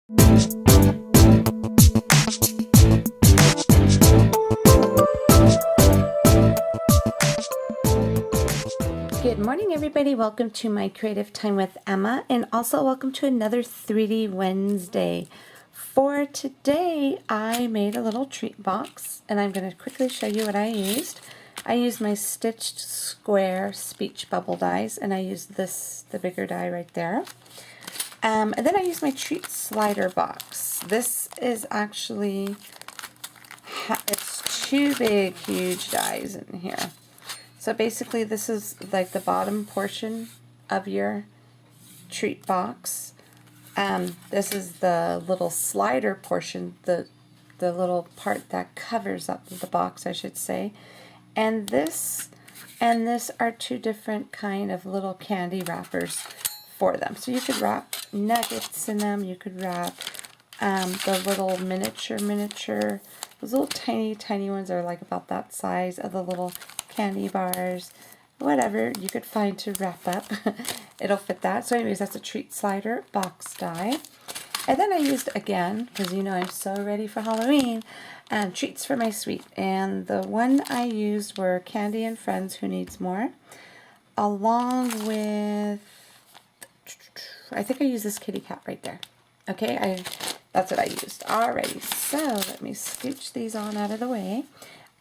Good morning, everybody. Welcome to my Creative Time with Emma, and also welcome to another 3D Wednesday. For today, I made a little treat box, and I'm going to quickly show you what I used. I used my Stitched Square Speech Bubble dies, and I used this, the bigger die right there. And then I used my treat slider box. This is actually, it's two big, huge dies in here. So basically this is like the bottom portion of your treat box. This is the little slider portion, the little part that covers up the box, I should say. And this are two different kind of little candy wrappers for them. So you could wrap nuggets in them, you could wrap the little miniature, those little tiny ones are like about that size of the little candy bars, whatever you could find to wrap up. It'll fit that. So anyways, that's a treat slider box die. And then I used, again, because you know I'm so ready for Halloween, treats for my sweet. And the one I used were Candy and Friends Who Needs More, along with, I think I used this kitty cat right there. Okay, that's what I used. Alrighty, so let me scooch these on out of the way.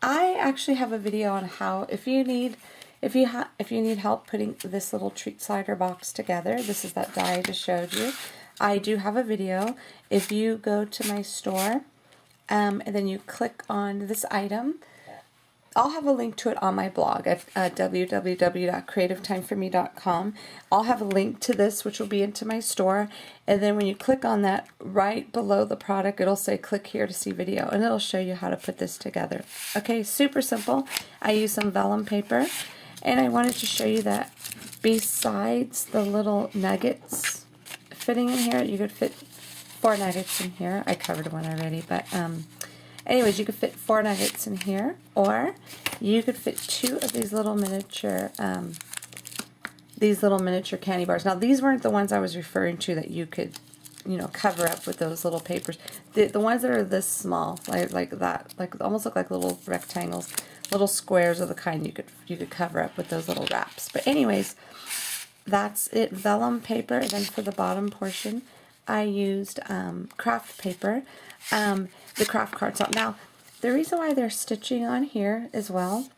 I actually have a video on how, if you need help putting this little treat slider box together, this is that die I just showed you. I do have a video. If you go to my store, and then you click on this item, I'll have a link to it on my blog at www.creativetimeforme.com. I'll have a link to this, which will be into my store, and then when you click on that, right below the product, it'll say click here to see video, and it'll show you how to put this together. Okay, super simple. I use some vellum paper, and I wanted to show you that besides the little nuggets fitting in here, you could fit 4 nuggets in here. I covered one already, but anyways, you could fit 4 nuggets in here, or you could fit 2 of these little miniature candy bars. Now, these weren't the ones I was referring to that you could, you know, cover up with those little papers. The ones that are this small, like that, like almost look like little rectangles, little squares of the kind you could cover up with those little wraps. But anyways, that's it. Vellum paper, and then for the bottom portion, I used craft paper. The craft cards out. Now, the reason why they're stitching on here as well,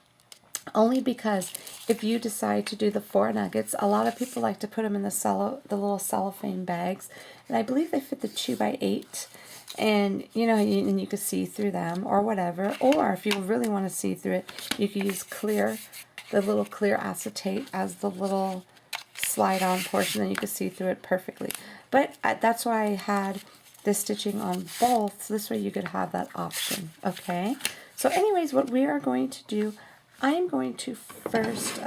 only because if you decide to do the 4 nuggets, a lot of people like to put them in the little cellophane bags, and I believe they fit the 2x8, and you know, and you could see through them or whatever. Or if you really want to see through it, you could use the little clear acetate as the little slide-on portion, and you could see through it perfectly. But that's why I had the stitching on both, so this way you could have that option. Okay, so anyways, what we are going to do, I'm going to first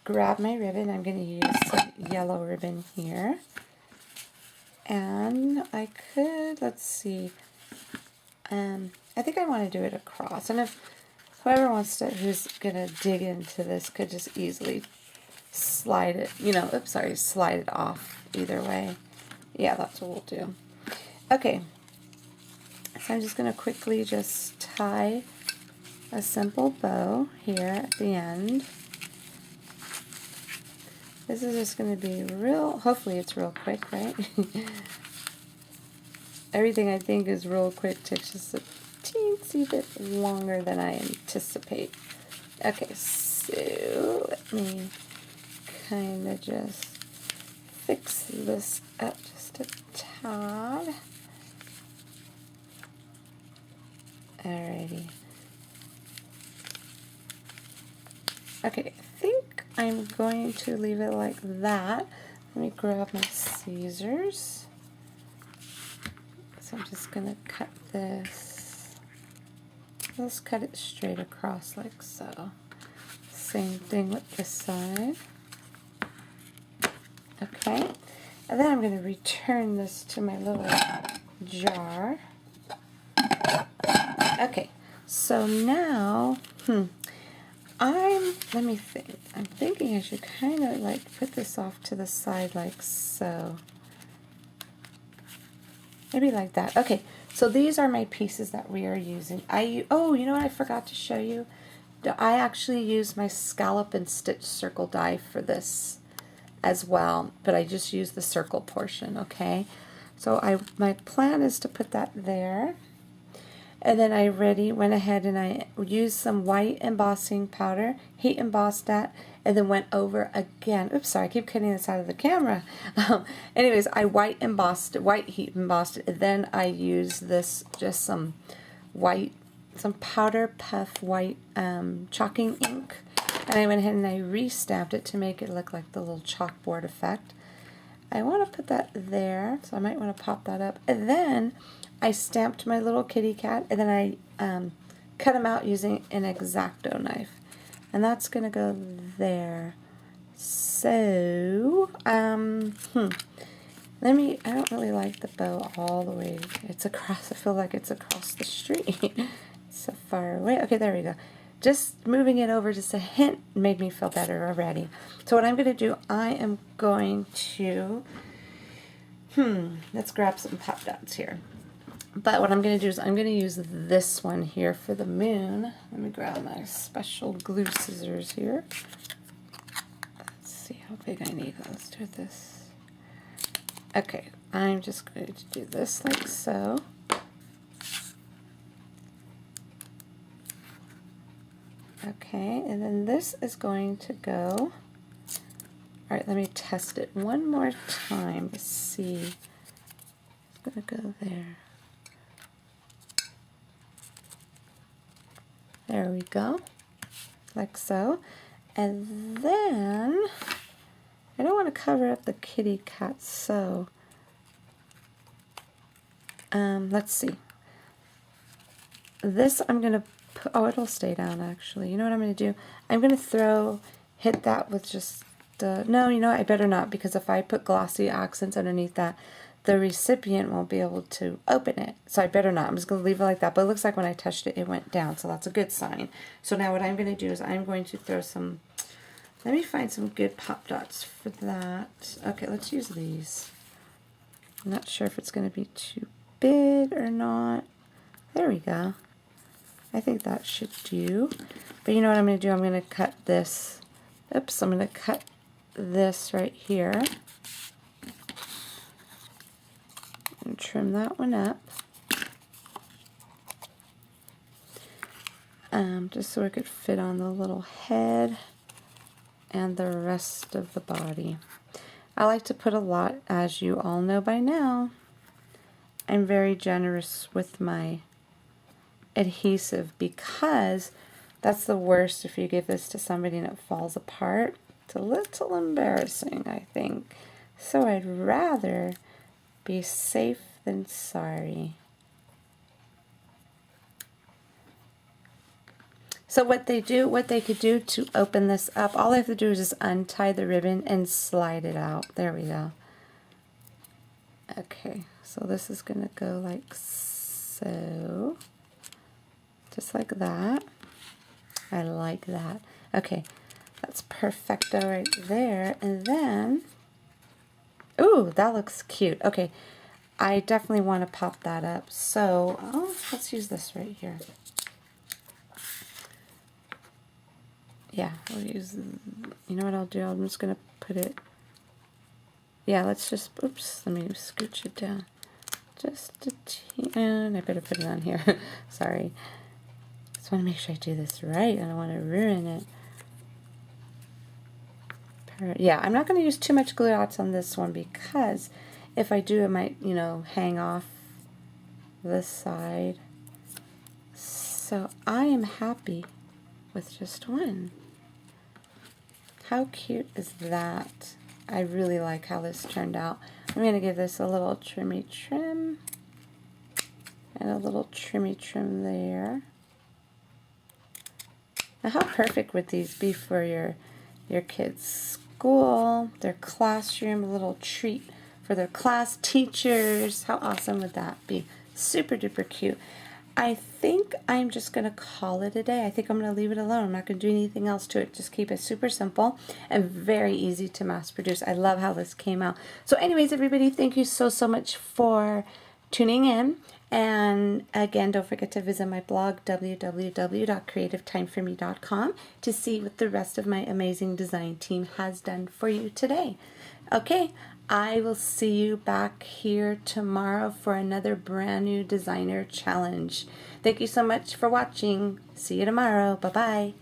grab my ribbon. I'm going to use some yellow ribbon here, and I could, let's see, I think I want to do it across, and if whoever who's going to dig into this could just easily slide it, slide it off either way. Yeah, that's what we'll do. Okay, so I'm just going to quickly just tie a simple bow here at the end. This is just going to be hopefully it's real quick, right? Everything I think is real quick, takes just a teensy bit longer than I anticipate. Okay, so let me kind of just fix this up just a tad. Alrighty. Okay, I think I'm going to leave it like that. Let me grab my scissors. So I'm just going to cut this. Let's cut it straight across like so. Same thing with this side. Okay, and then I'm going to return this to my little jar. Okay, so now, let me think. I'm thinking I should kind of like put this off to the side like so. Maybe like that. Okay, so these are my pieces that we are using. Oh, you know what I forgot to show you? I actually use my scallop and stitch circle die for this as well, but I just use the circle portion, okay? So my plan is to put that there. And then I went ahead and I used some white embossing powder, heat embossed that, and then went over again. Oops, sorry, I keep cutting this out of the camera. Anyways, I white heat embossed it, and then I used this, just some powder puff white chalking ink, and I went ahead and I re-stamped it to make it look like the little chalkboard effect. I want to put that there, so I might want to pop that up. And then I stamped my little kitty cat, and then I cut him out using an X-Acto knife. And that's going to go there. So, I don't really like the bow all the way. It's across, I feel like it's across the street. It's so far away. Okay, there we go. Just moving it over just a hint made me feel better already. So what I'm going to do, I am going to, let's grab some pop dots here. But what I'm going to do is I'm going to use this one here for the moon. Let me grab my special glue scissors here. Let's see how big I need. Let's do this. Okay, I'm just going to do this like so. Okay, and then this is going to go. All right, let me test it one more time to see. It's going to go there. There we go, like so. And then, I don't want to cover up the kitty cat, so let's see. This I'm going to put, oh, it'll stay down actually. You know what I'm going to do? I'm going to hit that with just, no, you know what? I better not, because if I put glossy accents underneath that, the recipient won't be able to open it. So I better not. I'm just going to leave it like that. But it looks like when I touched it, it went down. So that's a good sign. So now what I'm going to do is I'm going to throw some, let me find some good pop dots for that. Okay, let's use these. I'm not sure if it's going to be too big or not. There we go. I think that should do. But you know what I'm going to do? I'm going to cut this. Oops, I'm going to cut this right here. And trim that one up. Just so it could fit on the little head and the rest of the body. I like to put a lot, as you all know by now. I'm very generous with my adhesive, because that's the worst if you give this to somebody and it falls apart. It's a little embarrassing, I think. So I'd rather be safe than sorry. So what they could do to open this up, all I have to do is just untie the ribbon and slide it out. There we go. Okay, so this is going to go like so. Just like that. I like that. Okay, that's perfecto right there. And then, ooh, that looks cute. Okay, I definitely want to pop that up. So, let's use this right here. Yeah, I'll use, you know what I'll do? I'm just going to put it, yeah, let's just, oops, let me scooch it down. Just a and I better put it on here. Sorry. Just want to make sure I do this right. I don't want to ruin it. Yeah, I'm not going to use too much glue dots on this one, because if I do, it might, you know, hang off this side. So I am happy with just one. How cute is that? I really like how this turned out. I'm going to give this a little trimmy trim and a little trimmy trim there. Now how perfect would these be for your kids' school, their classroom, a little treat for their class teachers. How awesome would that be? Super duper cute. I think I'm just going to call it a day. I think I'm going to leave it alone. I'm not going to do anything else to it. Just keep it super simple and very easy to mass produce. I love how this came out. So anyways, everybody, thank you so much for tuning in. And again, don't forget to visit my blog, www.creativetimeforme.com, to see what the rest of my amazing design team has done for you today. Okay, I will see you back here tomorrow for another brand new designer challenge. Thank you so much for watching. See you tomorrow. Bye-bye.